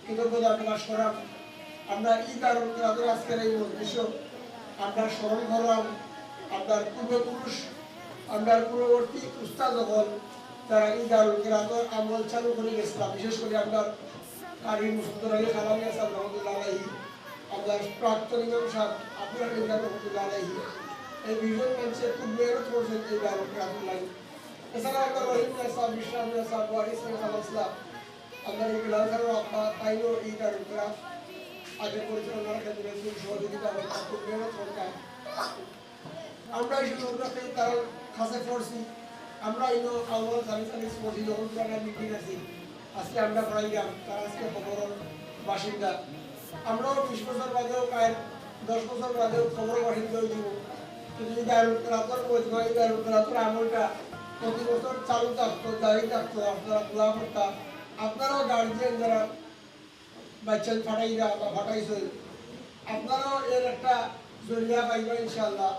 কৃতজ্ঞতা প্রকাশ করাম। আমরা ঈদ আর তাদের আজকের এই উদ্দেশ্য আমরা স্মরণ করলাম আপনার পূর্বপুরুষ, আপনার পূর্ববর্তী উস্তাদ যখন তারা ঈদ আর আমল চালু করে গেছিলাম, বিশেষ করে আপনার কারি মুসুদ্দুর আলী কালামি আসাদ রহমতুল্লাহ আলাইহি, আপনার প্রাক্তন ইমাম সাহেব আব্দুল হামিদ রহমতুল্লাহ আলাইহি, এই দুইজন মানুষের খুব মেহনত করছেন এই দারুল কিরাতুল্লাহ। এছাড়া আপনার রহিম সাহেব, বিশ্বনাথ সাহেব, ওয়ারিস সাহেব, আপনার এই বিলাল খানের আব্বা তাইও এই দারুল কিরাত আগে পরিচালনার ক্ষেত্রে খুব সহযোগিতা হয়, খুব মেহনত করতাম। আমরা এই সুযোগটাকে তার কাছে পড়ছি। আমরা এই আউ্বাল সার্ভিস সার্ভিস মসি যখন পুরানা মিটিং আছি, আজকে আমরা পড়াইলাম তারা আজকে খবর বাসিন্দা। আমরাও 20 বছর বাদেও প্রায় 10 বছর বাদেও খবর বাসিন্দা দিব, কিন্তু এই দারুল কিরাতের মজমা, এই দারুল কিরাতের আমলটা প্রতি বছর চালু থাকতো, জারি থাকতো, আপনারা খোলা করতাম। আপনারাও গার্জিয়ান যারা বাচ্চা ফাটাইরা বা ফাটাইছেন, আপনারাও এর একটা জরিয়া পাইবা ইনশাআল্লাহ।